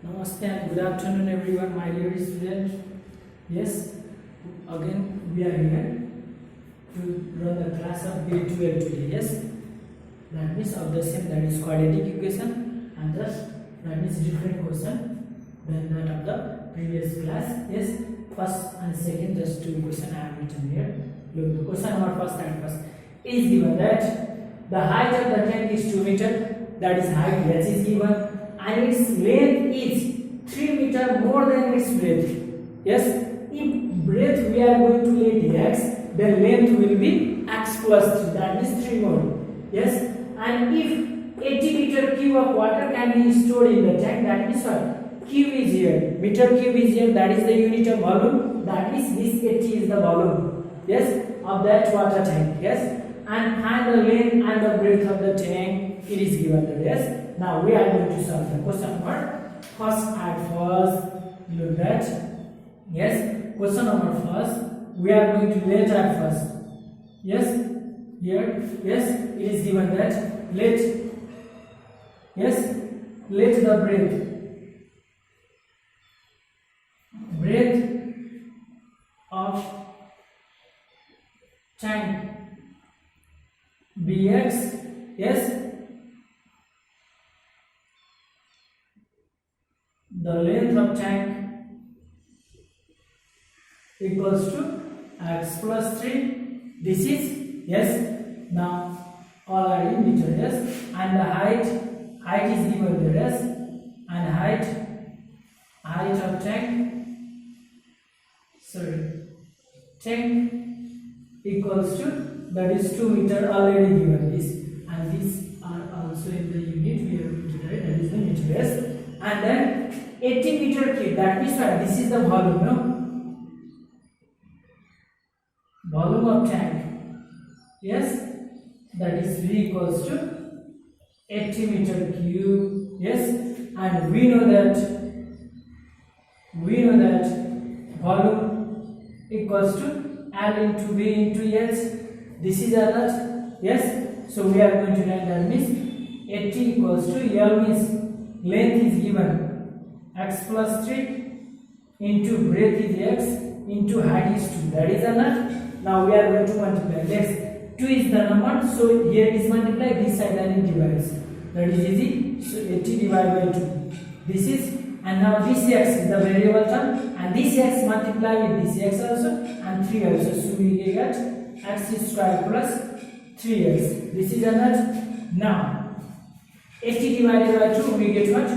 Namaste and good afternoon everyone, my dear students. Yes, again we are here to run the class of day 12 today. Yes, that means of the same, that is quadratic equation, and thus that means different question than that of the previous class. Yes, first and second just two questions I have written here. Look, the question number first and first is given that the height of the tank is 2 meter, that is height h is given, and its length is 3 meter more than its breadth. Yes, if breadth we are going to let x, then length will be x plus 3, that is 3 more. Yes, and if 80 meter cube of water can be stored in the tank, that means what? Cube is here, meter cube is here, that is the unit of volume, that is this 80 is the volume. Yes, of that water tank. Yes, and find the length and the breadth of the tank, it is given there. Yes, now we are going to solve the question number first at first. Look at, yes, question number first we are going to let at first. Yes, here, yes, it is given that let, yes, let the breadth of tank bx, yes, the length of tank equals to x plus 3. This is, yes, now all are in meter. Yes, and the height is given there. Yes, and height of tank, tank equals to, that is 2 meter, already given this, and these are also in the unit we are going to write, that is the meter. Yes, and then 80 meter cube, that means what? This is the volume, no? Volume of tank. Yes, that is V equals to 80 meter cube. Yes, and we know that volume equals to L into V into H. This is a lot. Yes, so we are going to write that means 80 equals to L means length is given x plus 3 into breadth is x into height is 2. That is a lot. Now we are going to multiply. Let's, 2 is the number, so here it is multiplied, this side and it divides. That is easy. So 80 divided by 2. This is, and now this x is the variable term, and this x multiply with this x also, and 3 also. So we get x square plus 3x. This is another. Now 80 divided by 2, we get what?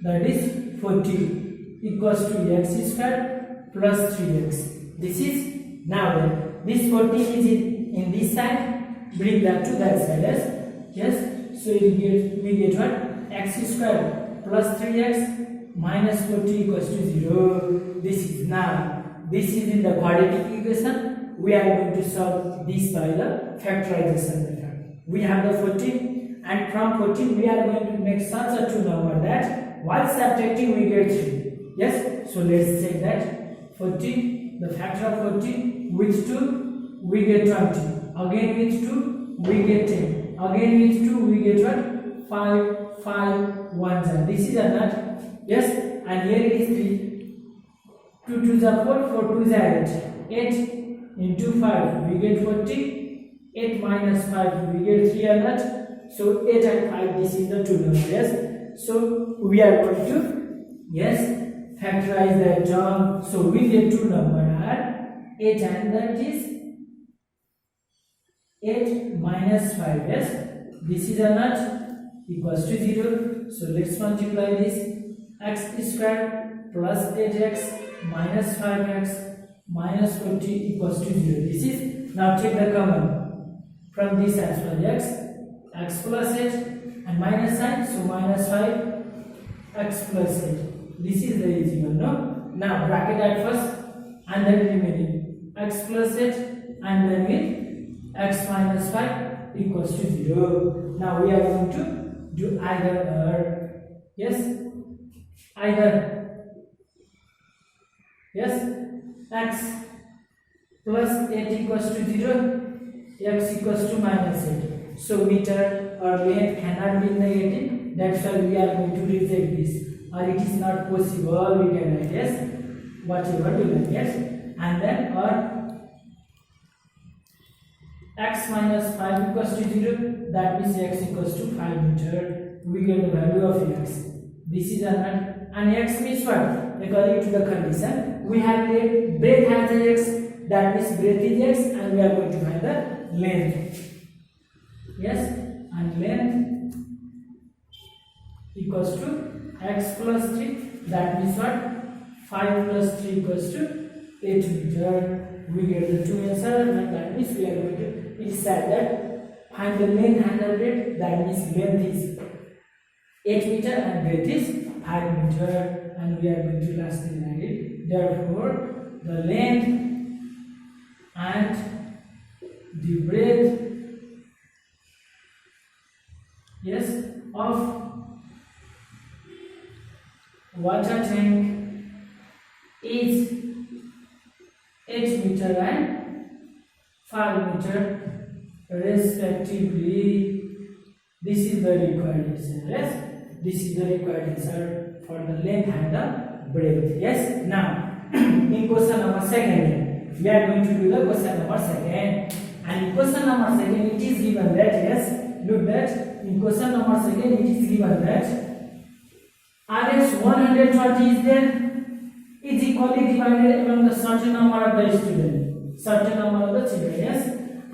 That is 40 equals to x square plus 3x. This is, now then, this 40 is in this side, bring that to that side. Yes, so we get what? X square plus 3x minus 40 equals to 0. This is, now this is in the quadratic equation. We are going to solve this by the factorization method. We have the 14, and from 14 we are going to make such a two number that while subtracting we get 3. Yes, so let's check that. 14, the factor of 14 with 2 we get 20, again with 2 we get 10, again with 2 we get what? 5, 5, 1. This is a nut. Yes, and here it is 3. 2 2s are 4, 4 2s are 8. 8 into 5 we get 40. 8 minus 5 we get 3 a nut. So 8 and 5, this is the two number. Yes, so we are going to, yes, factorize that term. So we get two number are 8 and that is 8 minus 5. Yes, this is a nut equals to 0. So let's multiply this. X square plus 8x minus 5x minus 40 equals to 0. This is, now take the common from this as well. X plus 8 and minus sign, so minus 5 x plus 8. This is the easy one, no? Now bracket at first, and then remaining x plus 8 and then with x minus 5 equals to 0. Now we are going to do either or. Yes, either, yes, x plus 8 equals to 0, x equals to minus 8. So meter or length cannot be negative, that's why we are going to reject this. or it is not possible, we can write yes, whatever we like, yes. And then or x minus 5 equals to 0, that means x equals to 5 meter, we get the value of x. This is an and x means what? According to the condition, we have a breadth has a x, that means breadth is x, and we are going to find the length. Yes, and length equals to x plus 3, that means what? 5 plus 3 equals to 8 meter. We get the two answers, and that means we are going to, it is said that find the length and the breadth, that means length is 8 meter and breadth is 5 meter, and we are going to lastly write it. Therefore, the length and the breadth, yes, of water tank is 8 meter and 5 meter respectively. This is the required answer. Yes, this is the required answer for the length and the breadth. Yes. Now, in question number second, we are going to do the question number second. And in question number second, it is given that, yes, look that in question number second, it is given that RS 120 is there, is equally divided among the certain number of the students, certain number of the children, yes,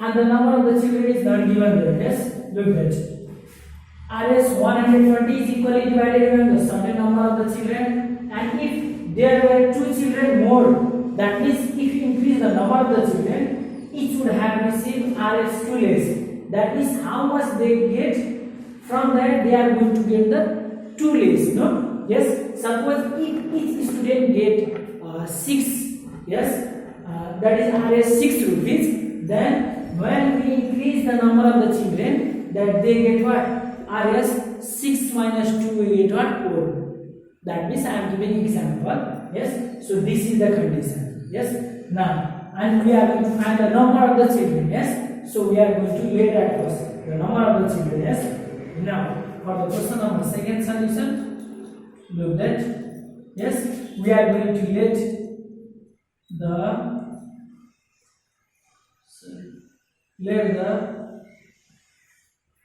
and the number of the children is not given there, yes. Look that RS 120 is equally divided among the certain number of the children, and if there were 2 children more, that means if you increase the number of the children, each would have received RS 2 less. That means how much they get, from that they are going to get the 2 less, no? Yes, suppose if each student get 6, yes, that is RS 6 rupees, then when we increase the number of the children, that they get what? RS 6 minus 2 we get what? 4. That means I am giving example. Yes, so this is the condition. Yes, now and we are going to find the number of the children. Yes, so we are going to lay that first, the number of the children. Yes, now for the question number second solution, look that, yes, we are going to let the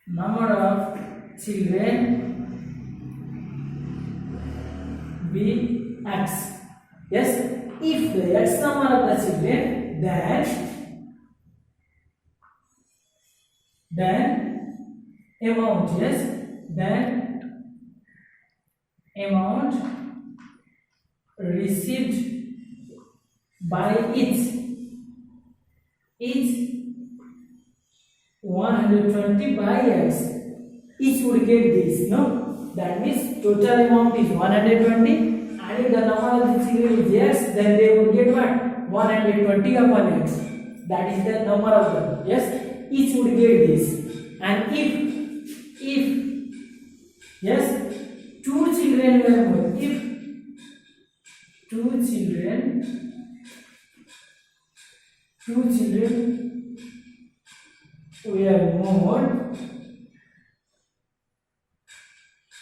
number of children be x. Yes, if the x number of the children, then amount, yes, then amount received by each 120 by x, each would get this, no? That means total amount is 120, and if the number of the children is x, then they would get what? 120 upon x. That is the number of them. Yes, each would get this. And if yes, 2 children were more, if 2 children were more,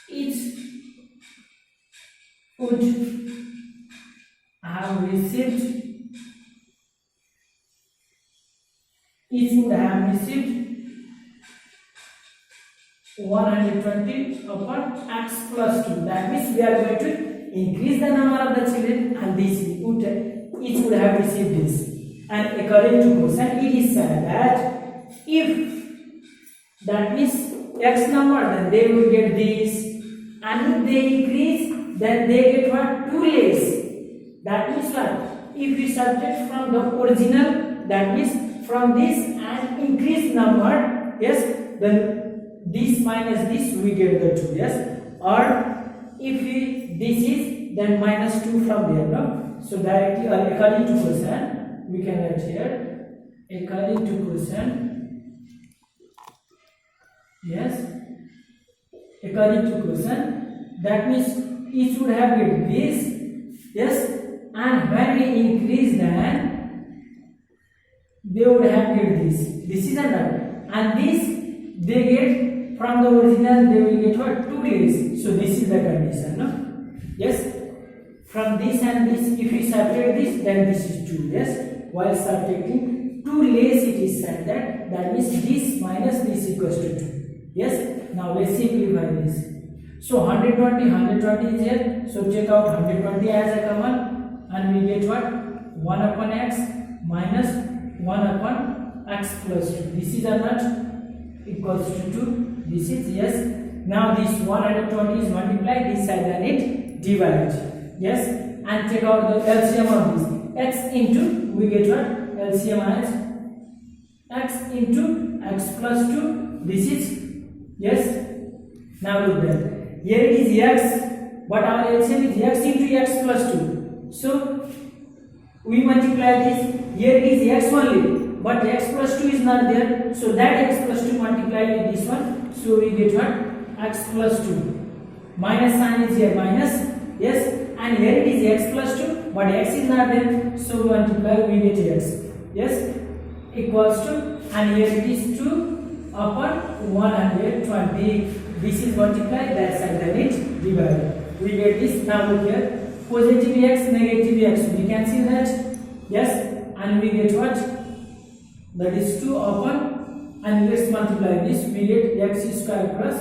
each would have received 120 upon x plus 2. That means we are going to increase the number of the children, and this each would have received this. And according to question, it is said that if that means x number, then they will get this, and if they increase, then they get what? 2 less. That means what? If we subtract from the original, that means from this and increase number, yes, then this minus this we get the 2, yes, or if this is, then minus 2 from there, no? So directly or according to question, we can write here, according to question, yes, according to question, that means each would have get this, yes, and when we increase, then they would have get this. This is another, and this they get from the original, they will get what? 2 less. So this is the condition, no? this and this, if we subtract this, then this is 2. Yes, while subtracting 2 less, it is said that means this minus this equals to 2. Yes, now let's simplify this. So 120 is here, so take out 120 as a common, and we get what? 1 upon x minus 1 upon x plus 2. This is or not? Equals to 2. This is yes. Now this 120 is multiplied this side and it divides. Yes, and take out the LCM of this. X into, we get what? LCM as x into x plus 2. This is yes. Now look there. Here it is x, but our LCM is x into x plus 2. So we multiply this. Here it is x only, but x plus 2 is not there. So that x plus 2 multiply with this one. So we get what? X plus 2. Minus sign is here, minus. Yes, and here it is x plus 2, but x is not there. So we multiply, we get x. Yes, equals to, and here it is 2 upon 120. This is multiplied, that side then it divided. We get this. Now look here, positive x, negative x. We can see that. Yes, and we get what? That is 2 upon, and let's multiply this. We get x square plus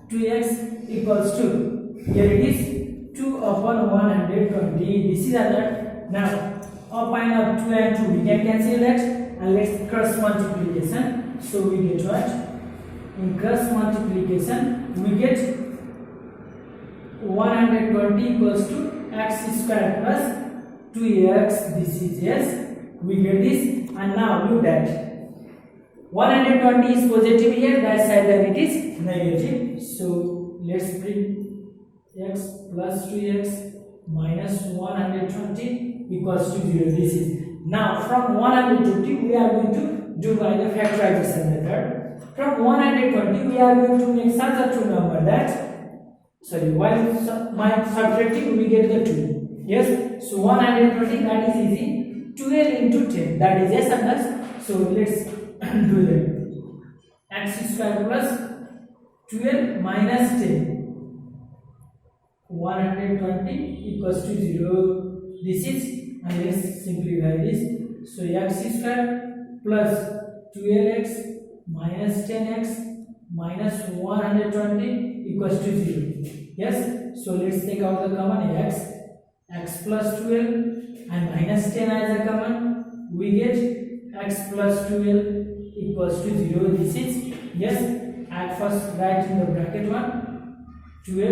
2x equals to. Here it is 2 upon 120. This is that. Now up and up 2 and 2. We can cancel that, and let's cross multiplication. So we get what? In cross multiplication, we get 120 equals to x square plus 2x. This is yes. We get this, and now look that 120 is positive here, that side then it is negative. So let's bring x plus 2x minus 120 equals to 0. This is now from 120 we are going to do by the factorization method. From 120 we are going to make such a two number that, sorry, while subtracting we get the 2. Yes, so 120, that is easy. 12 into 10, that is yes and plus. So let's do that. X square plus 12 minus 10. 120 equals to 0. This is, and let's simplify this. So x square plus 12x minus 10x minus 120 equals to 0. Yes, so let's take out the common x plus 12 and minus 10 as a common. We get x plus 12 equals to 0. This is yes. At first write in the bracket 1 12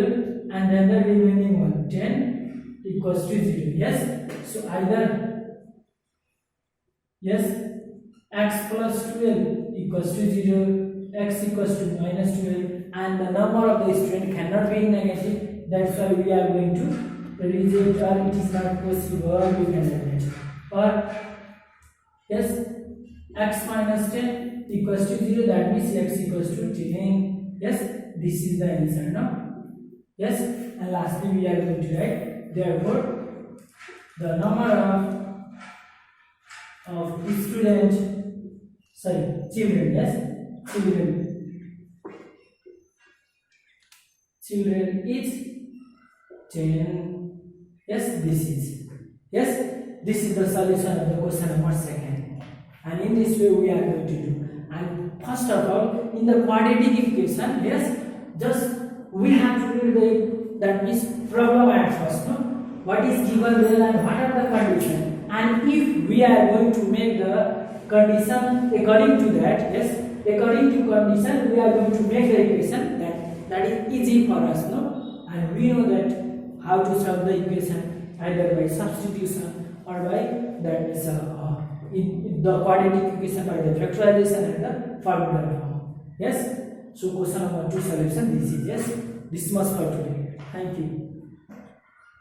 and then the remaining one 10 equals to 0. Yes, so either yes, x plus 12 equals to 0, x equals to minus 12, and the number of the student cannot be negative. That's why we are going to reject, or it is not possible, we can write it. Or yes, x minus 10 equals to 0, that means x equals to 10. Yes, this is the answer, no? Yes, and lastly we are going to write, therefore the number of student, sorry, children, yes, children is 10. Yes, this is the solution of the question number 2, and in this way we are going to do. And first of all, in the quadratic equation, yes, just we have to read that is problem at first, no? What is given there and what are the conditions, and if we are going to make the condition according to that, yes, according to condition we are going to make the equation that is easy for us, no? And we know that how to solve the equation either by substitution or by that is in the quadratic equation by the factorization and the formula form. Yes, so question number 2 solution, this is yes. This much for today. Thank you.